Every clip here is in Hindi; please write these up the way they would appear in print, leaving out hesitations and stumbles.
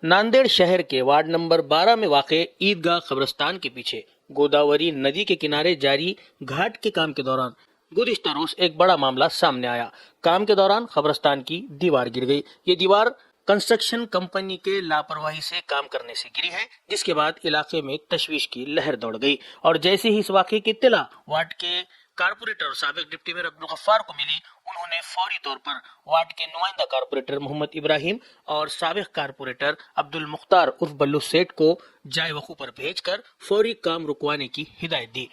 नांदेड़ शहर के वार्ड नंबर 12 में वाक़े ईदगाह कब्रिस्तान के पीछे गोदावरी नदी के किनारे जारी घाट के काम के दौरान गुज़िश्ता रोज एक बड़ा मामला सामने आया। काम के दौरान कब्रिस्तान की दीवार गिर गई। ये दीवार कंस्ट्रक्शन कंपनी के लापरवाही से काम करने से गिरी है, जिसके बाद इलाके में तशवीश की लहर दौड़ गई। और जैसे ही इस वाक़े की इत्तला वार्ड के कारपोरेटर और साबिक डिप्टी मेयर अब्दुल गफ्फार को मिली, उन्होंने फौरी तौर पर वार्ड के नुमाइंदा कारपोरेटर मोहम्मद इब्राहिम और साबिक कारपोरेटर अब्दुल मुख्तार उर्फ बल्लू सेठ को जाए वकू पर भेजकर फौरी काम रुकवाने की हिदायत दी।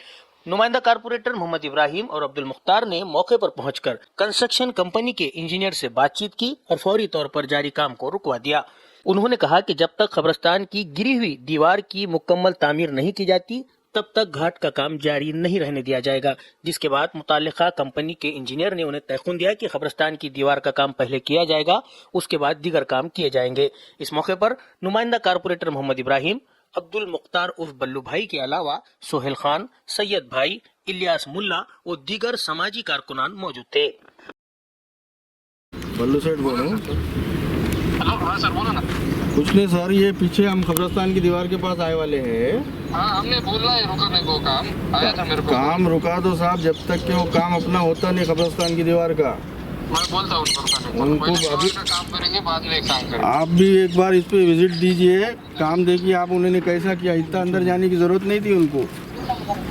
नुमाइंदा कारपोरेटर मोहम्मद इब्राहिम और अब्दुल मुख्तार ने मौके पर पहुंचकर कंस्ट्रक्शन कंपनी के इंजीनियर से बातचीत की और फौरी तौर पर जारी काम को रुकवा दिया। उन्होंने कहा कि जब तक कब्रिस्तान की गिरी हुई दीवार की मुकम्मल तामीर नहीं की जाती, तब तक घाट का काम जारी नहीं रहने दिया जाएगा। जिसके बाद मुताल्लिका कंपनी के इंजीनियर ने उन्हें तयखुन दिया कि कब्रिस्तान की दीवार का काम पहले किया जाएगा, उसके बाद दीगर काम किए जाएंगे। इस मौके पर नुमाइंदा कारपोरेटर मोहम्मद इब्राहिम, अब्दुल मुख्तार उर्फ बल्लू भाई के अलावा सोहेल खान, सैयद भाई, इलियास मुल्ला और दीगर समाजी कारकुनान मौजूद थे। बल्लू सेठ बोलो। हेलो, हाँ सर, बोलो ना। कुछ नहीं सर, ये पीछे हम कब्रिस्तान की दीवार के पास आए वाले हैं। हाँ, हमने बोला है रुकने को, काम आया था मेरे को। काम रुका दो साहब, जब तक कि वो काम अपना होता नहीं कब्रिस्तान की दीवार का। मैं बोलता हूँ उनको रुकने को। उनको पहले अभी दीवार का काम करेंगे, बाद में एक काम करेंगे। आप भी एक बार इस पे विजिट दीजिए, काम देखिए आप उन्होंने कैसा किया। इतना अंदर जाने की जरूरत नहीं थी उनको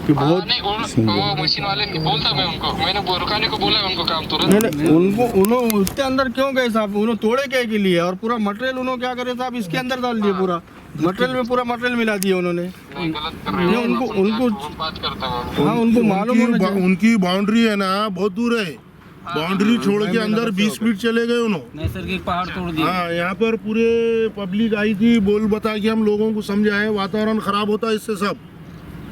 कि बहुत नहीं, वो मशीन वाले नहीं बोलता, मैं उनको, मैंने रुकाने को बोला है उनको काम तुरंत। नहीं, उनको उन्होंने उसके अंदर क्यों गए साहब? उन्होंने तोड़े क्या के लिए? और पूरा मटेरियल उन्होंने क्या करे साहब, इसके अंदर डाल दिए। पूरा मटेरियल में पूरा मटेरियल मिला दिया उन्होंने। नहीं, गलत कर रहे हो। उनको बात करता हूँ। हाँ, उनको मालूम होना चाहिए। उनकी बाउंड्री है ना, बहुत दूर है। बाउंड्री छोड़ के अंदर 20 फीट चले गए उन्होंने। नैसर्गिक पहाड़ तोड़ दिए। हाँ, यहाँ पर पूरे पब्लिक आई थी, बोल बता के हम लोगों को समझाए, वातावरण खराब होता है इससे सब।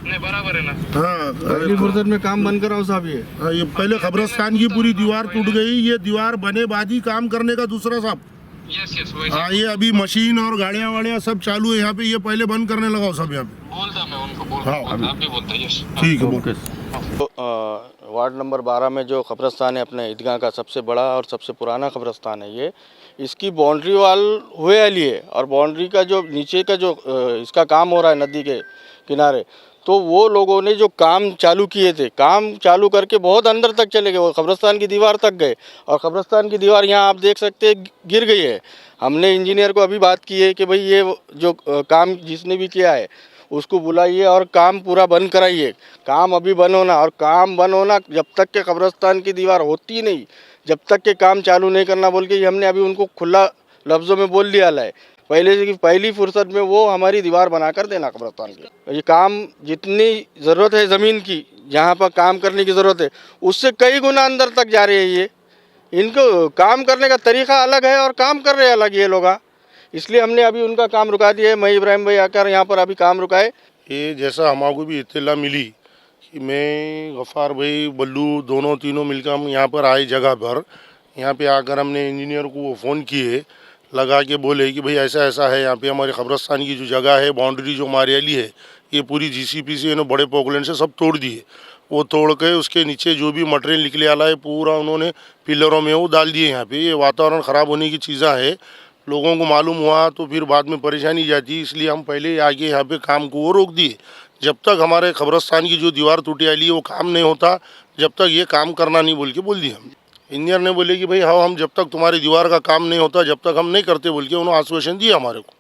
नहीं, बराबर है ना। हाँ, अगली फुर्सत में काम बंद कराओ साहब। ये पहले कब्रिस्तान की पूरी दीवार टूट गई, ये दीवार बने बाद ही काम करने का दूसरा साहब। यस यस, हाँ, ये अभी मशीन और गाड़ियाँ वाड़ियाँ सब चालू है यहाँ पे, ये पहले बंद करने लगाओ सब यहाँ पे। बोलता मैं उनको, बोलता हाँ, आप भी बोलता। यस, ठीक है, ओके। तो वार्ड नंबर 12 में जो कब्रिस्तान है अपने ईदगाह का सबसे बड़ा और सबसे पुराना कब्रिस्तान है ये। इसकी बाउंड्री वाल हुए वाली है और बाउंड्री का जो नीचे का जो इसका काम हो रहा है नदी के किनारे, तो वो लोगों ने जो काम चालू किए थे, काम चालू करके बहुत अंदर तक चले गए, वो कब्रिस्तान की दीवार तक गए। और कब्रिस्तान की दीवार यहाँ आप देख सकते हैं गिर गई है। हमने इंजीनियर को अभी बात की है कि भाई ये जो काम जिसने भी किया है उसको बुलाइए और काम पूरा बंद कराइए। काम अभी बंद होना, और काम बंद होना जब तक के कब्रिस्तान की दीवार होती नहीं, जब तक के काम चालू नहीं करना बोल के हमने अभी उनको खुला लफ्ज़ों में बोल दिया है। पहली फुर्सत में वो हमारी दीवार बना कर देना कब्रिस्तान की। ये काम जितनी ज़रूरत है ज़मीन की, जहाँ पर काम करने की ज़रूरत है, उससे कई गुना अंदर तक जा रही है ये। इनको काम करने का तरीका अलग है और काम कर रहे अलग ये लोग। इसलिए हमने अभी उनका काम रुका दिया है। मैं इब्राहिम भाई आकर यहाँ पर अभी काम रुकाए। ये जैसा हमारे भी इत्तला मिली कि मैं, गफ्फार भाई, बल्लू दोनों तीनों मिलकर हम यहाँ पर आए जगह पर। यहाँ पे आकर हमने इंजीनियर को वो फ़ोन किए, लगा के बोले कि भाई ऐसा ऐसा है, यहाँ पे हमारे कब्रिस्तान की जो जगह है, बाउंड्री जो हमारी वाली है, ये पूरी GCP से इन्होंने बड़े पोकलैंड से सब तोड़ दिए। वो तोड़ के उसके नीचे जो भी मटेरियल निकले वाला है पूरा उन्होंने पिलरों में वो डाल दिए यहाँ पे। ये वातावरण ख़राब होने की चीज़ें है, लोगों को मालूम हुआ तो फिर बाद में परेशानी जाती, इसलिए हम पहले आगे यहाँ पे काम को वो रोक दिए। जब तक हमारे कब्रिस्तान की जो दीवार टूटी वाली है वो काम नहीं होता, जब तक ये काम करना नहीं बोल के बोल दिया। हम इंजीनियर ने बोले कि भाई हाँ, हम जब तक तुम्हारी दीवार का काम नहीं होता जब तक हम नहीं करते बोल के उन्होंने आश्वासन दिया हमारे को।